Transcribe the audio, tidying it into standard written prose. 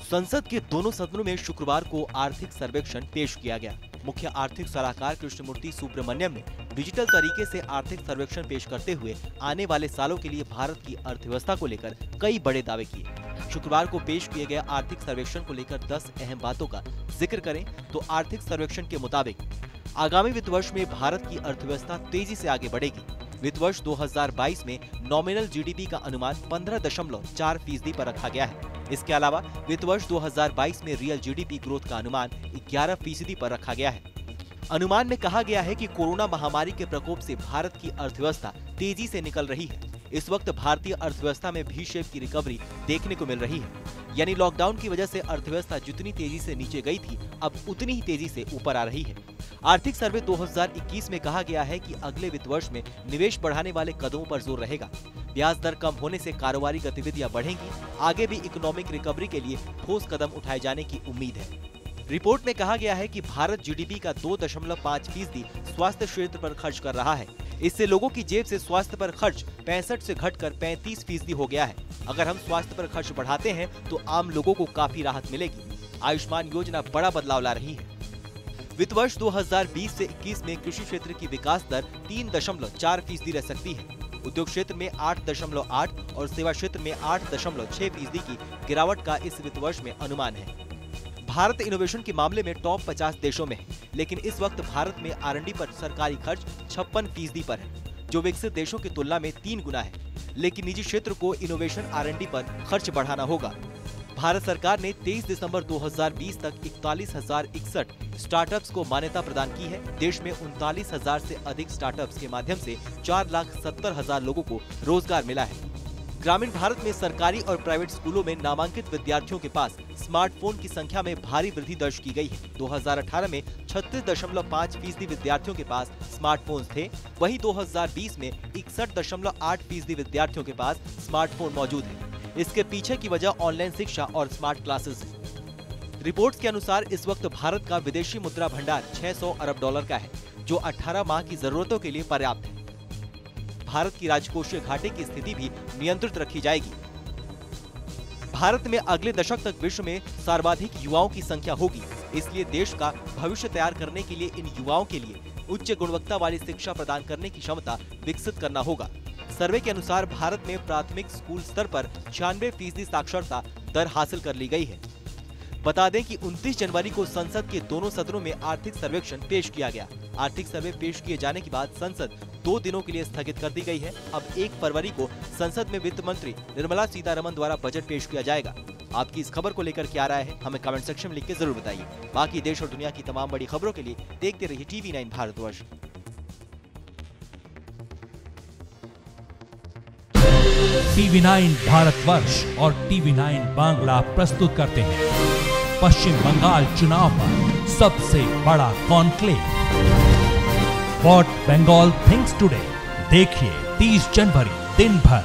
संसद के दोनों सदनों में शुक्रवार को आर्थिक सर्वेक्षण पेश किया गया। मुख्य आर्थिक सलाहकार कृष्णमूर्ति सुब्रमण्यम ने डिजिटल तरीके से आर्थिक सर्वेक्षण पेश करते हुए आने वाले सालों के लिए भारत की अर्थव्यवस्था को लेकर कई बड़े दावे किए। शुक्रवार को पेश किए गए आर्थिक सर्वेक्षण को लेकर 10 अहम बातों का जिक्र करें तो आर्थिक सर्वेक्षण के मुताबिक आगामी वित्त वर्ष में भारत की अर्थव्यवस्था तेजी से आगे बढ़ेगी। वित्त वर्ष 2022 में नॉमिनल जीडीपी का अनुमान 15.4% पर रखा गया है। इसके अलावा वित्त वर्ष 2022 में रियल जीडीपी ग्रोथ का अनुमान 11% पर रखा गया है। अनुमान में कहा गया है कि कोरोना महामारी के प्रकोप से भारत की अर्थव्यवस्था तेजी से निकल रही है। इस वक्त भारतीय अर्थव्यवस्था में भी शेप की रिकवरी देखने को मिल रही है, यानी लॉकडाउन की वजह से अर्थव्यवस्था जितनी तेजी से नीचे गई थी अब उतनी ही तेजी से ऊपर आ रही है। आर्थिक सर्वे 2021 में कहा गया है कि अगले वित्त वर्ष में निवेश बढ़ाने वाले कदमों पर जोर रहेगा। ब्याज दर कम होने से कारोबारी गतिविधियां बढ़ेंगी। आगे भी इकोनॉमिक रिकवरी के लिए ठोस कदम उठाए जाने की उम्मीद है। रिपोर्ट में कहा गया है कि भारत जीडीपी का 2.5% स्वास्थ्य क्षेत्र पर खर्च कर रहा है। इससे लोगों की जेब से स्वास्थ्य पर खर्च 65 से घटकर 35% हो गया है। अगर हम स्वास्थ्य पर खर्च बढ़ाते हैं तो आम लोगों को काफी राहत मिलेगी। आयुष्मान योजना बड़ा बदलाव ला रही है। वित्त वर्ष 2020 से 21 में कृषि क्षेत्र की विकास दर 3.4% रह सकती है। उद्योग क्षेत्र में 8.8 और सेवा क्षेत्र में 8.6% की गिरावट का इस वित्त वर्ष में अनुमान है। भारत इनोवेशन के मामले में टॉप 50 देशों में है, लेकिन इस वक्त भारत में R&D पर सरकारी खर्च 56% पर है, जो विकसित देशों की तुलना में 3 गुना है। लेकिन निजी क्षेत्र को इनोवेशन R&D पर खर्च बढ़ाना होगा। भारत सरकार ने 23 दिसंबर 2020 तक 41,061 स्टार्टअप्स को मान्यता प्रदान की है। देश में 39,000 से अधिक स्टार्टअप्स के माध्यम से 4,70,000 लोगों को रोजगार मिला है। ग्रामीण भारत में सरकारी और प्राइवेट स्कूलों में नामांकित विद्यार्थियों के पास स्मार्टफोन की संख्या में भारी वृद्धि दर्ज की गई है। 2018 में 36.5% विद्यार्थियों के पास स्मार्टफोन्स थे, वहीं 2020 में 61.8% विद्यार्थियों के पास स्मार्टफोन मौजूद है। इसके पीछे की वजह ऑनलाइन शिक्षा और स्मार्ट क्लासेस है। रिपोर्ट्स के अनुसार इस वक्त भारत का विदेशी मुद्रा भंडार $600 अरब का है, जो 18 माह की जरूरतों के लिए पर्याप्त है। भारत की राजकोषीय घाटे की स्थिति भी नियंत्रित रखी जाएगी। भारत में अगले दशक तक विश्व में सर्वाधिक युवाओं की संख्या होगी, इसलिए देश का भविष्य तैयार करने के लिए इन युवाओं के लिए उच्च गुणवत्ता वाली शिक्षा प्रदान करने की क्षमता विकसित करना होगा। सर्वे के अनुसार भारत में प्राथमिक स्कूल स्तर पर 96% साक्षरता दर हासिल कर ली गई है। बता दें कि 29 जनवरी को संसद के दोनों सदनों में आर्थिक सर्वेक्षण पेश किया गया। आर्थिक सर्वे पेश किए जाने के बाद संसद 2 दिनों के लिए स्थगित कर दी गई है। अब 1 फरवरी को संसद में वित्त मंत्री निर्मला सीतारमण द्वारा बजट पेश किया जाएगा। आपकी इस खबर को लेकर क्या राय है, हमें कमेंट सेक्शन में लिख के जरूर बताइए। बाकी देश और दुनिया की तमाम बड़ी खबरों के लिए देखते रहिए TV9 भारतवर्ष। TV9 भारतवर्ष और TV9 बांग्ला प्रस्तुत करते हैं पश्चिम बंगाल चुनाव पर सबसे बड़ा conclave what Bengal thinks today. देखिए 30 जनवरी दिन भर